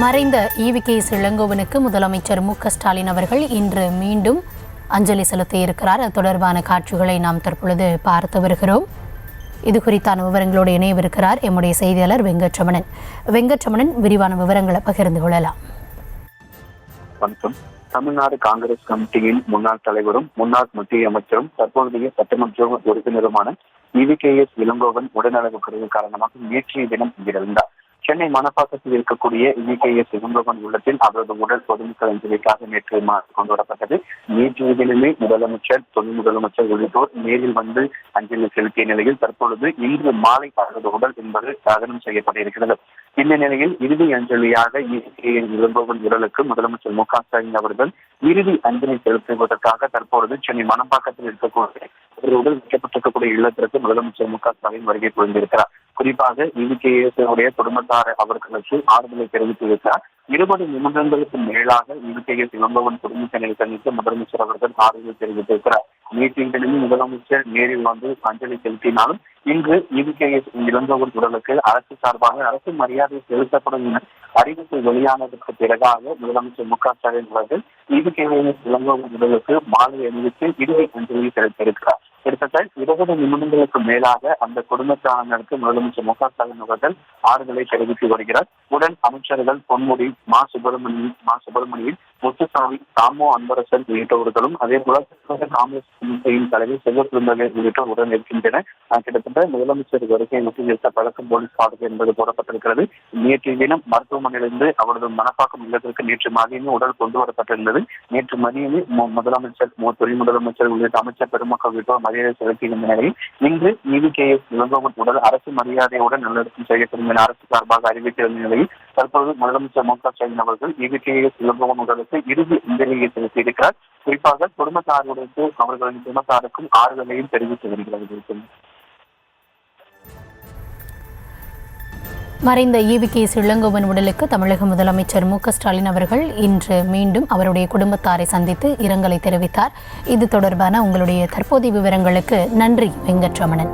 மறைந்த ஈவிகே இளங்கோவனுக்கு முதலமைச்சர் மு.க.ஸ்டாலின் அவர்கள் இன்று மீண்டும் அஞ்சலி செலுத்த இருக்கிறார். அது தொடர்பான காட்சிகளை நாம் தற்பொழுது பார்த்து வருகிறோம். இது குறித்தான விவரங்களோடு இணையவிருக்கிறார் எம்முடைய செய்தியாளர் வெங்கட்ரமணன். வெங்கட்ரமணன், விரிவான விவரங்களை பகிர்ந்து கொள்ளலாம். வணக்கம். தமிழ்நாடு காங்கிரஸ் கமிட்டியின் முன்னாள் தலைவரும் முன்னாள் மத்திய அமைச்சரும் தற்போதைய சட்டமன்ற உறுப்பினருமான ஈவிகேஎஸ் இளங்கோவன் உடல்நலக்குறைவு காரணமாக நேற்றைய தினம் உயிரிழந்தார். சென்னை மணப்பாக்கத்தில் இருக்கக்கூடிய ஈவிகேஎஸ் இளங்கோவன் உள்ளத்தில் அவரது உடல் பொதுமக்கள் அஞ்சலிக்காக நேற்று கொண்டு வரப்பட்டது. நேற்றைய தினமே முதலமைச்சர், துணை முதலமைச்சர் உள்ளிட்டோர் நேரில் வந்து அஞ்சலி செலுத்திய நிலையில் தற்பொழுது இன்று மாலை அவரது உடல் என்பது தகனம் செய்யப்பட இருக்கிறது. இந்த நிலையில் இறுதி அஞ்சலியாக ஈவிகேஎஸ் இளங்கோவன் உடலுக்கு முதலமைச்சர் மு.க.ஸ்டாலின் அவர்கள் இறுதி அஞ்சலி செலுத்துவதற்காக தற்பொழுது சென்னை மணப்பாக்கத்தில் இருக்கக்கூடிய ஒரு உடல் வைக்கப்பட்டிருக்கக்கூடிய இல்லத்திற்கு முதலமைச்சர் மு.க.ஸ்டாலின் வருகை புரிந்திருக்கிறார். குறிப்பாக ஈவிகேஎஸ் குடும்பத்தார் அவர்களுக்கு ஆறுதலை தெரிவித்திருக்கிறார். 20 நிமிடங்களுக்கு மேலாக ஈவிகேஎஸ் இளங்கோவன் குடும்பத்தினரை சந்தித்து முதலமைச்சர் அவர்கள் ஆறுதல் தெரிவித்திருக்கிறார். நேற்று முதலமைச்சர் நேரில் வந்து அஞ்சலி செலுத்தினாலும் இன்று ஈவிகேஎஸ் இளங்கோவன் உடலுக்கு அரசு சார்பாக அரசு மரியாதை செலுத்தப்படும் என அறிவிப்பு வெளியானதற்கு பிறகாக முதலமைச்சர் மு.க.ஸ்டாலின் அவர்கள் ஈவிகேஎஸ் இளங்கோவன் உடலுக்கு மாலை அணிவித்து இறுதி அஞ்சலி செலுத்தியிருக்கிறார். கிட்டத்தட்ட 20 நிமிடங்களுக்கு மேலாக அந்த குடும்பத்தாருக்கு முதலமைச்சர் மு.க.ஸ்டாலின் அவர்கள் ஆறுதலை தெரிவித்து வருகிறார். உடன் அமைச்சர்கள் பொன்முடி, மா சுப்பிரமணியன், முத்துசாமி, தாமோ அன்பரசன் உள்ளிட்டவர்களும் அதே போல காங்கிரஸ் கமிட்டியின் தலைவர் செல்வசுந்தர் உள்ளிட்டோர் உடன் இருக்கின்றனர். கிட்டத்தட்ட முதலமைச்சர் வருகை மற்றும் பழக்கம் போலீஸ் பாதுகாப்பு என்பது போடப்பட்டிருக்கிறது. நேற்றைய தினம் மருத்துவமனையிலிருந்து அவரது மணப்பாக்கம் இல்லத்திற்கு நேற்று மதியமே உடல் கொண்டு வரப்பட்டிருந்தது. நேற்று மதியமே முதலமைச்சர், துணை முதலமைச்சர் உள்ளிட்ட அமைச்சர் பெருமக்கள் உள்ளிட்டோர் மரியாதை செலுத்தியிருந்த நிலையில் இன்று ஈவிகேஎஸ் இளங்கோவன் உடல் அரசு மரியாதையுடன் நல்லடக்கம் செய்யப்படும் என அரசு சார்பாக அறிவித்திருந்த நிலையில் தற்போது முதலமைச்சர் மு.க.ஸ்டாலின் அவர்கள் ஈவிகேஎஸ் இளங்கோவன் உடலுக்கு இறுதி அஞ்சலியை செலுத்தியிருக்கிறார். குறிப்பாக குடும்பத்தார்களுக்கு அவர்களின் குடும்பத்தாருக்கும் ஆறுதலையும் தெரிவித்து வருகிறது. மறைந்த ஈவிகேஎஸ் இளங்கோவன் உடலுக்கு தமிழக முதலமைச்சர் மு.க.ஸ்டாலின் அவர்கள் இன்று மீண்டும் அவருடைய குடும்பத்தாரை சந்தித்து இரங்கலை தெரிவித்தார். இது தொடர்பான உங்களுடைய தற்போதைய விவரங்களுக்கு நன்றி வெங்கட்ரமணன்.